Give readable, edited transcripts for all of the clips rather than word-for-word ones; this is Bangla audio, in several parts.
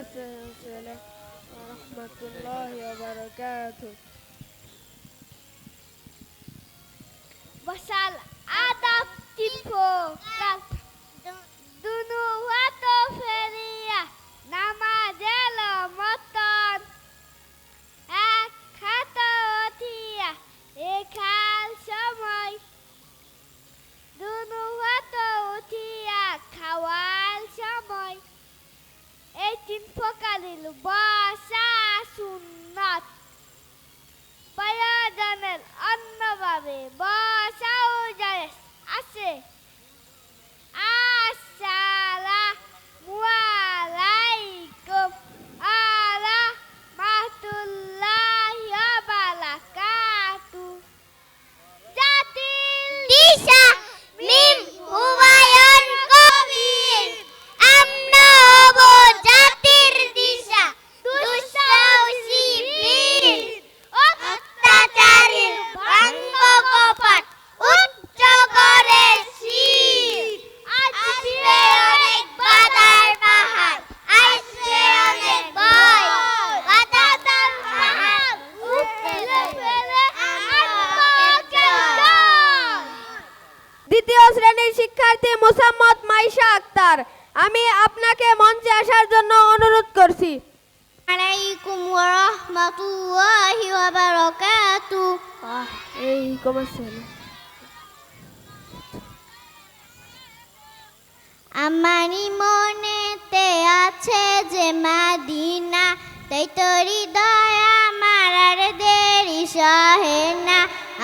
السلام ورحمة الله وبركاته. Basal adab tipo kal dunu wato feria namazelo moton এক খাত অথিয়া এখাল সময় দুনু হাত উঠিয়া খাওয়াল সময় এই তিন প্রকারের বসা সুন্নত প্রয়োজনের অন্যভাবে বসাও জায়েজ আছে। আসসালামু আলাইকুম রাহমাতুল্লাহি ওয়া বারাকাতুহু। জাতির দিশা মিম হুমায়ুন কবির আমরা হব জাতির দিশা দুঃসাহসীর অত্যাচারীর ভাঙ্গ কপাট উচ্চ করে শির আসবে অনেক বাধার পাহাড় আসবে অনেক ভয় বাধা তার পাহাড় উঠলে ফেলে আত্মকে জয়। দ্বিতীয় শ্রেণীর শিক্ষার্থী মোসাম্মদ মাইশা আক্তার, আমি আপনাকে মঞ্চে আসার জন্য অনুরোধ করছি। আলাইকুম ওয়া রাহমাতুল্লাহি ওয়া বারাকাতুহু। ওয়ালাইকুম আসসালাম। আমারি মনেতে আছে যে মাদিনা, তাই তো হৃদয় আমার আর দেরি সহে না।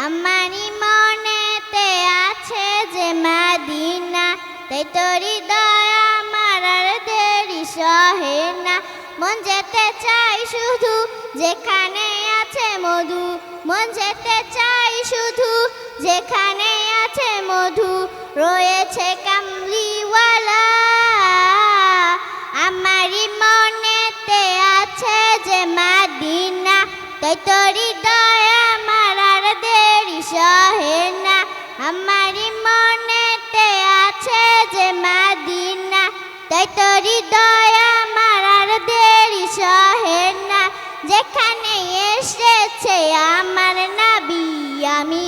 আমারি মনেতে আছে যে মাদিনা, তাই তো হৃদয় আমার আর দেরি সহে না। মন যেতে চাই শুধু যেখানে আছে মধু, মন যেতে চাই শুধু যেখানে আছে মধু, রয়েছে কামলিওয়ালা। আমারি মনেতে আছে যে মাদিনা, তাই তো হৃদয় আমার আর দেরি সহে না। আমারি মনেতে আছে যে মাদিনা, তাই তো হৃদয় আমার আর দেরি সহে না। যেখানে এসেছে আমার নবী আমি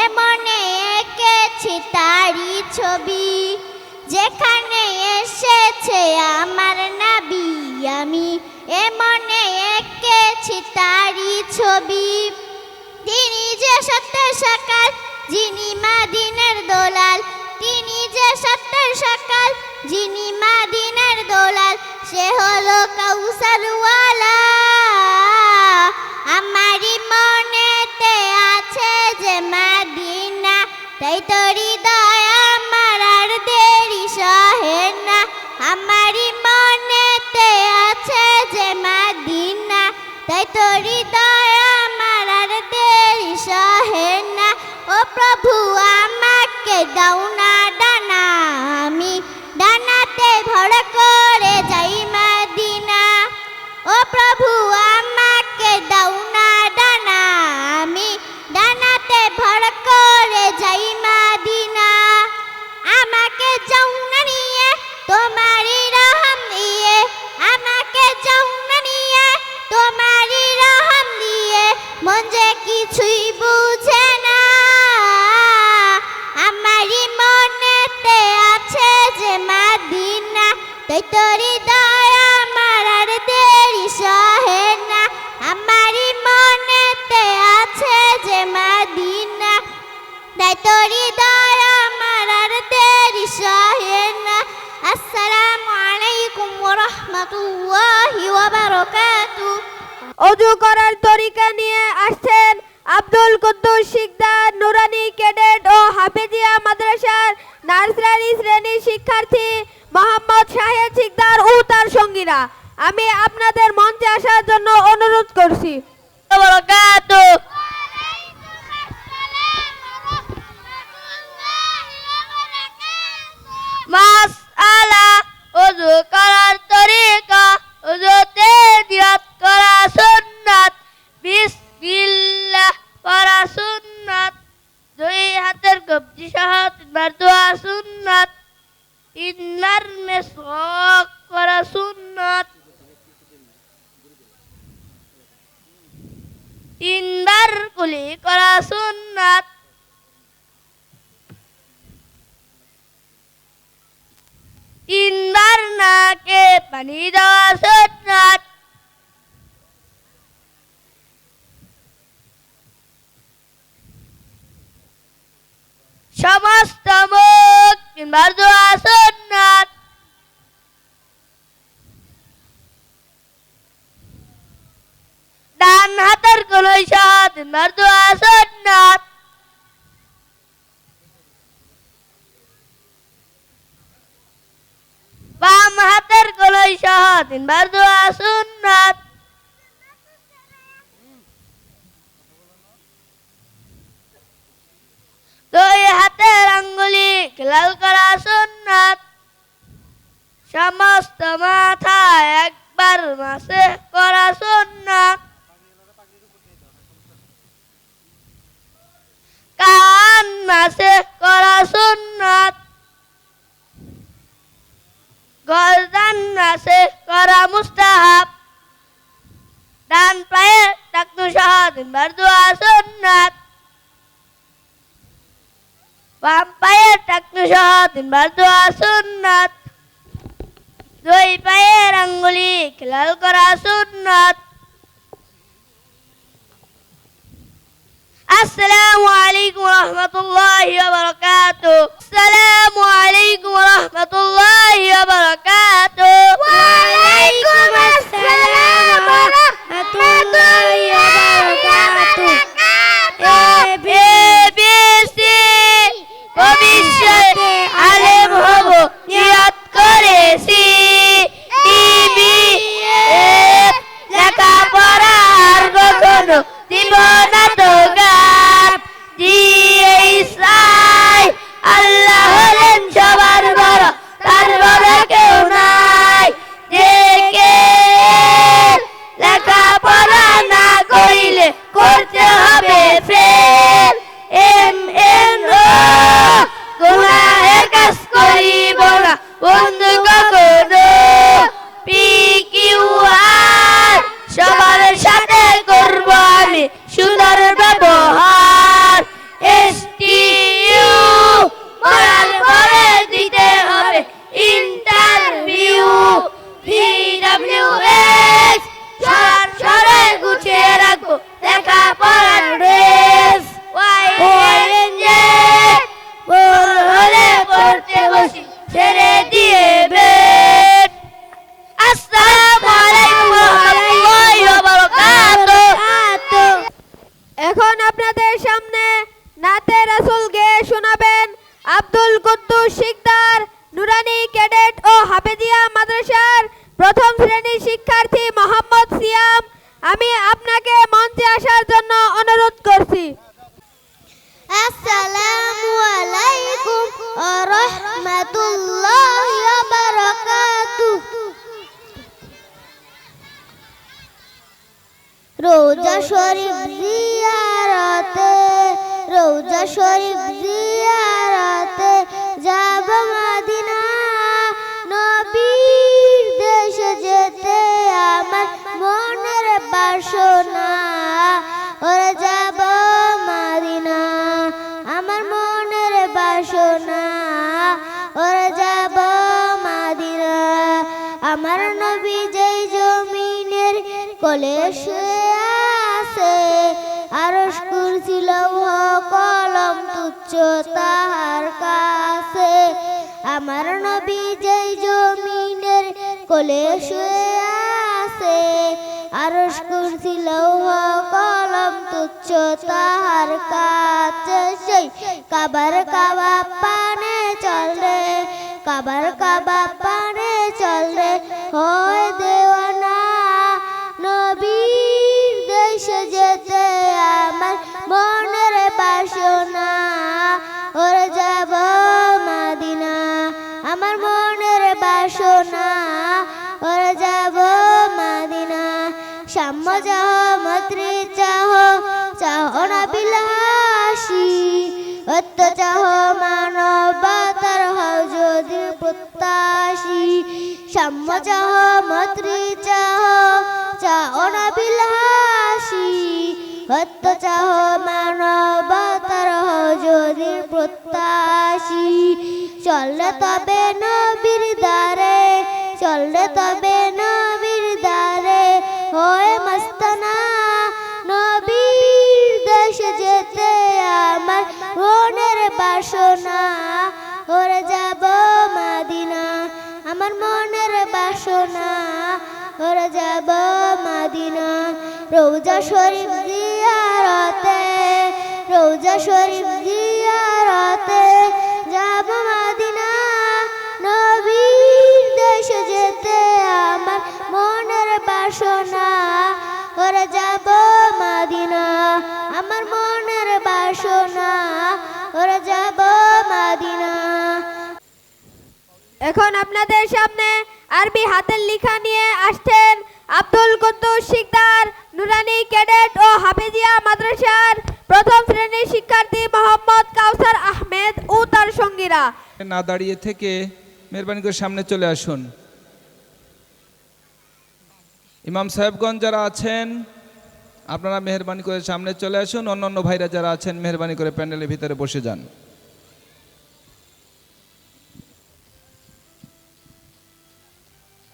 এমনে এঁকেছি তারি ছবি। যেখানে এসেছে আমার নবী আমি এমনে এঁকেছি তারি ছবি। তিনি যে সত্যের সকাল যিনি মাদিনার দোলাল, তিনি যে সত্যের সকাল যিনি মাদিনার দোলাল, সে হলো কাউসারওয়ালা। আমারি মনেতে আছে যে মাদিনা, তাই তো হৃদয় আমার আর দেরি সহে না। আমারি মনেতে আছে যে মাদিনা, তাই তো হৃদয় আমার আর দেরি সহে না। ও প্রভু আমাকে দাও না ডানা, আমি ডানাতে ভর করে যাই মদিনা। ও প্রভু আমাকে দাও না ডানা, আমি ডানাতে ভর করে যাই মদিনা। আমাকে যাও না নিয়ে তোমারি রহম দিয়ে, আমাকে যাও না নিয়ে তোমারি রহম দিয়ে, মন যে কিছুই বুঝে না। আমারি মনেতে আছে যে মাদিনা, তাই তো হৃদয় আমার আর দেরি সহে না। আমারি মনেতে আছে যে মাদিনা, তাই তো হৃদয় আমার আর দেরি সহে না। আসসালামু আলাইকুম ওয়া রাহমাতুল্লাহি ওয়া বারাকাতুহু। অজু করার তরিকা নিয়ে আসছেন আব্দুল কুদ্দুস শিকদার, নুরানি ক্যাডেট ও হাফেজিয়া মাদ্রাসার নার্সারি শ্রেণীর শিক্ষার্থী মোহাম্মদ শাহেদ শিকদার ও তার সঙ্গীরা। আমি আপনাদের মঞ্চে আসার জন্য অনুরোধ করছি। মাসআলা ওযু করার তরিকা, ওযুতে নিয়ত করা সুন্নাত, বিসমিল্লাহ পড়া সুন্নাত, দুই হাতের কবজি সহ তিনবার দোয়া সুন্নাত, তিনবার মেসওয়াক করা সুন্নাত, তিনবার কুলি করা সুন্নাত তিনবার নাকে পানি দেওয়া সুন্নাত সমস্ত মুখ তিনবার ধোয়া সুন্নাত ডান হাতের কলই সহ তিনবার ধোয়া সুন্নাত বাম হাতের কলই সহ তিনবার ধোয়া সুন্নাত দুই হাতের আঙ্গুলি লাল করা সুন্নাত সমস্ত মাথা একবার মাসে করা সুন্নাত কান মাসে করা সুন্নাত গর্দান মাসে করা মুস্তাহাব ডান পায়ে টাকনু সহ তিনবার ধোয়া সুন্নাত বাম পায়ের টাকনু সহ তিনবার ধোয়া সুন্নাত দুই পায়ের আঙ্গুলি লাল করা সুন্নাত আসসালামু আলাইকুম ওয়া রাহমাতুল্লাহি ওয়া বারাকাতুহু আসসালামু আলাইকুম ওয়া রাহমাতুল্লাহি ওয়া বারাকাতুহু ওয়া আলাইকুম আসসালাম ওয়া রাহমাতুল্লাহি ওয়া বারাকাতুহু ভবিষ্যতে আলেম হব নিয়ত করেছি লেখাপড়া আর কখনো দিব না তো গাপ আল্লাহ হলেন সবার বড় তার বড় কেউ নাই যে লেখাপড়া না করিলে করতে হবে ফেল গুনাহের কাজ করিব না বন্ধু কখনো PQR সবার সাথে করব আমি সুন্দর ব্যবহার STU মরার পরে দিতে হবে ইন্টারভিউ VWS সরে গুছিয়ে রাখবো লেখাপড়ার ড্রেস YNJ ভুল হলে পড়তে বসি ছেড়ে দিয়ে বেট আসসালামু আলাইকুম ওয়া রাহমাতুল্লাহি ওয়া বারাকাতুহু এখন আপনাদের সামনে নাতে রাসূল গেয়ে শোনাবেন আব্দুল কুদ্দুস শিকদার নুরানি ক্যাডেট ও হাফেজিয়া মাদ্রাসার প্রথম শ্রেণীর শিক্ষার্থী মোহাম্মদ সিয়াম। আমি আপনাকে মঞ্চে আসার জন্য অনুরোধ করছি। আসসালামু আলাইকুম ওয়া রাহমাতুল্লাহি ওয়া বারাকাতুহু রোজা শরীফ জিয়ারতে যাব মদিনা নবীর দেশে যেতে আমার মনের বাসনা ওরে যাব মদিনা আমার মনের বাসনা ওরে যাব মদিনা আমার নবী যেই জমিনের কোলে শুয়ে আছে আরশ কুরসি লৌহ কলম তুচ্ছ তাহার কাছে আমার নবী যেই জমিনের কোলে শুয়ে আছে আরশ কুরসি লৌহ কলম তুচ্ছ তাহার কাছে সেই কাবার কাবা পানে চলে কাবার কাবা পানে চলে হয় দেওয়ানা নবীর দেশে যেতে আমার মনের বাসনা ওরে যাব মদিনা আমার মনের বাসনা ওরে যাব মদিনা সাম্য চাহ মৈত্রী চাহ না বিলাসী অত্য চাহ মানবতার হও যদি প্রত্যাশী সাম্য চাহ মৈত্রী চাহ না বিলাসী সত্য চাহ মানবতার যদি প্রত্যাশী চললে তবে নবীর দ্বারে চললে তবে নবীর দ্বারে হয়ে মস্তানা নবীর দেশে যেতে আমার মনের বাসনা ওরে যাব মদিনা আমার মনের বাসনা ওরে যাব মদিনা রওজা শরীফ জিয়ারতে রওজা শরীফ জিয়ারতে যাব মদিনা নবীর দেশে যেতে আমার মনের বাসনা ওরে যাব মদিনা আমার মনের বাসনা ওরে যাব মদিনা। এখন আপনাদের সামনে আরবি হাতের লেখা নিয়ে আসছেন আব্দুল কুদ্দুস শিকদার নুরানি ক্যাডেট ও হাফেজিয়া মাদ্রাসার প্রথম শ্রেণীর শিক্ষার্থী মোহাম্মদ কাউসার আহমেদ ও তার সঙ্গীরা। না দাঁড়িয়ে থেকে মেহরবানি করে সামনে চলে আসুন। ইমাম সাহেবগঞ্জ যারা আছেন আপনারা মেহরবানি করে সামনে চলে আসুন। অন্যান্য ভাইরা যারা আছেন মেহরবানি করে প্যান্ডেলের ভিতরে বসে যান।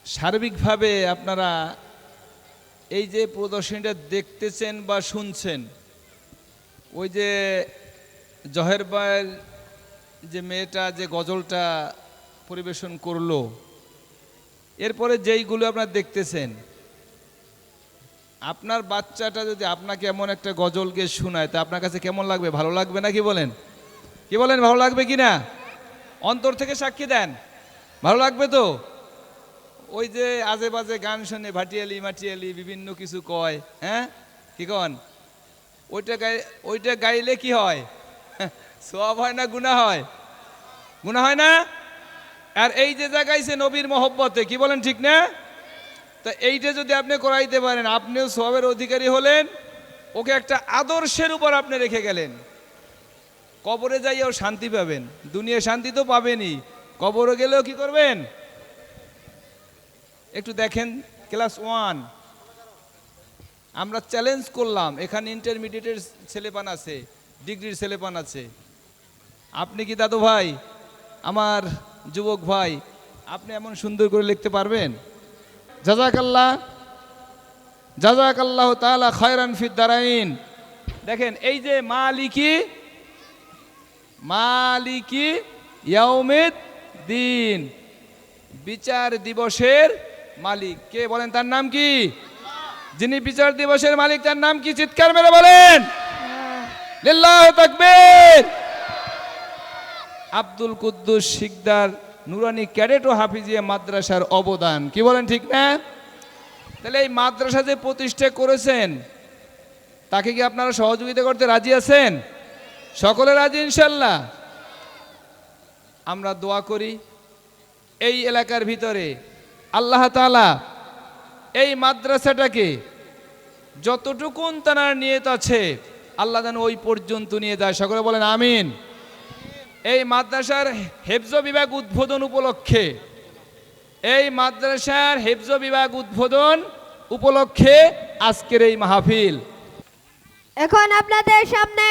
সার্বিকভাবে আপনারা এই যে প্রদর্শনীটা দেখতেছেন বা শুনছেন, ওই যে জহের ভাইয়ের যে মেয়েটা যে গজলটা পরিবেশন করলো, এরপরে যেইগুলো আপনারা দেখতেছেন, আপনার বাচ্চাটা যদি আপনাকে এমন একটা গজল গিয়ে শোনায় তা আপনার কাছে কেমন লাগবে? ভালো লাগবে না? কি বলেন? কি বলেন? ভালো লাগবে কি না? অন্তর থেকে সাক্ষী দেন, ভালো লাগবে তো? ওই যে আজে বাজে গান শুনে ভাটিয়ালি মাটিয়ালি বিভিন্ন কিছু কয়, হ্যাঁ কি কন? ওইটা গাইলে কি হয়? সওয়াব হয় না গুনাহ হয়? গুনাহ হয় না? আর এই যে গাইছে নবীর মহব্বতে, কি বলেন ঠিক না? তা এইটা যদি আপনি করাইতে পারেন আপনিও সওয়াবের অধিকারী হলেন, ওকে একটা আদর্শের উপর আপনি রেখে গেলেন। কবরে যাইয়াও শান্তি পাবেন, দুনিয়া শান্তি তো পাবেনই, কবরে গেলেও কি করবেন? একটু দেখেন ক্লাস 1 আমরা চ্যালেঞ্জ করলাম, এখানে ইন্টারমিডিয়েটের ছেলেপান আছে, ডিগ্রির ছেলেপান আছে। আপনি কি দাদু ভাই, আমার যুবক ভাই, আপনি এমন সুন্দর করে লিখতে পারবেন? জাযাকাল্লাহু তাআলা খায়রান ফিদ দারাইন। দেখেন এই যে মালিকি ইয়াউমিদ দিন, বিচার দিবসের মালিক কে বলেন? তার নাম কি? যিনি বিচার দিবসের মালিক তার নাম কি? চিৎকার মেরে বলেন লিল্লাহু তাকবীর। আব্দুল কুদ্দুস শিকদার নুরানি ক্যাডেট ও হাফিজিয়া মাদ্রাসার অবদান, কি বলেন ঠিক না? তাহলে এই মাদ্রাসা যে প্রতিষ্ঠা করেছেন তাকে কি আপনারা সহযোগিতা করতে রাজি আছেন? সকলে রাজি ইনশাল্লাহ? আমরা দোয়া করি এই এলাকার ভিতরে আল্লাহ তাআলা এই মাদ্রাসাটাকে যতটুকুন তার নিয়ত আছে আল্লাহ যেন ওই পর্যন্ত নিয়ে যায়। সকলে বলেন আমিন। এই মাদ্রাসার হেফজ বিভাগ উদ্বোধন উপলক্ষে আজকের এই মাহফিল। এখন আপনাদের সামনে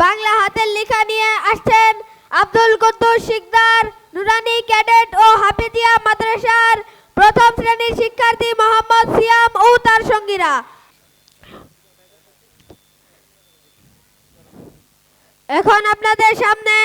বাংলা হাতের লেখা নিয়ে আসছেন আব্দুল কুদ্দুস শিকদার নুরানি ক্যাডেট ও হাফেজিয়া মাদ্রাসার প্রথম শ্রেণীর শিক্ষার্থী মোহাম্মদ সিয়াম ও তার সঙ্গীরা। এখন আপনাদের সামনে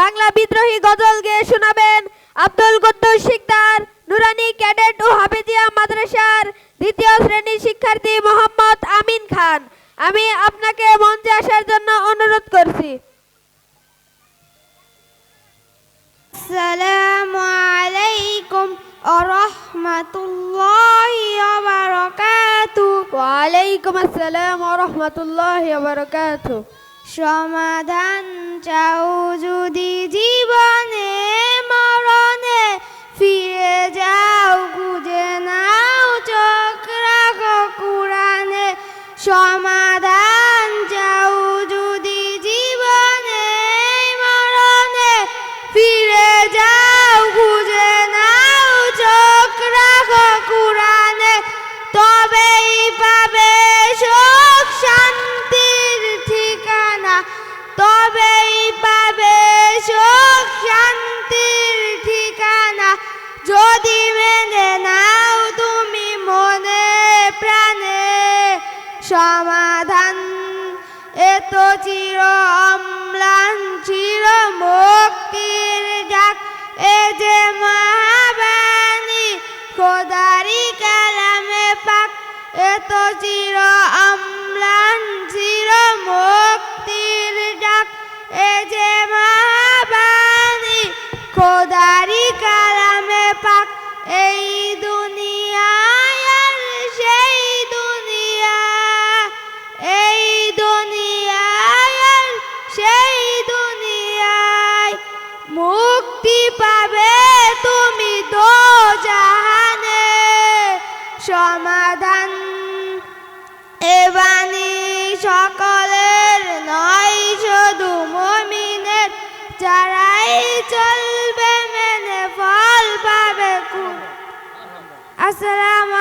বাংলা বিদ্রোহী গজল গেয়ে শোনাবেন আব্দুল কুদ্দুস শিকদার নুরানি ক্যাডেট ও হাফেজিয়া মাদ্রাসার দ্বিতীয় শ্রেণীর শিক্ষার্থী মোহাম্মদ আমিন খান। আমি আপনাকে মঞ্চে আসার জন্য অনুরোধ করছি। আসসালামু আলাইকুম ওয়া রাহমাতুল্লাহি ওয়া বারাকাতুহু। ওয়া আলাইকুম আসসালাম ওয়া রাহমাতুল্লাহি ওয়া বারাকাতুহু। সমাধান চাও যদি জীবনে মরণে, ফিরে যাও খুঁজে নাও চোখ রাখো কুরআনে। সমাধান চাও যদি জীবনে মরণে, ফিরে যাও খুঁজে নাও চোখ রাখো কুরআনে। তবেই পাবে সুখ শান্তি সুখ শান্তির ঠিকানা যদি মেনে নাও তুমি মনে প্রাণে সমাধান এত চির অম্লান চির মুক্তির ডাক এ যে মহাবাণী খোদারি কালামে পাক এত চির অম্লান চির মুক্তির ডাক এ যে মহাবাণী খোদারি কালামে পাক এই দুনিয়ায় আর সেই দুনিয়া এই দুনিয়ায় আর সেই দুনিয়ায় মুক্তি পাবে তুমি দোজাহানে সমাধান এ বাণী সকলের নয় শুধু মুমিনের যারাই চলবে মেনে ফল পাবে আসসালামু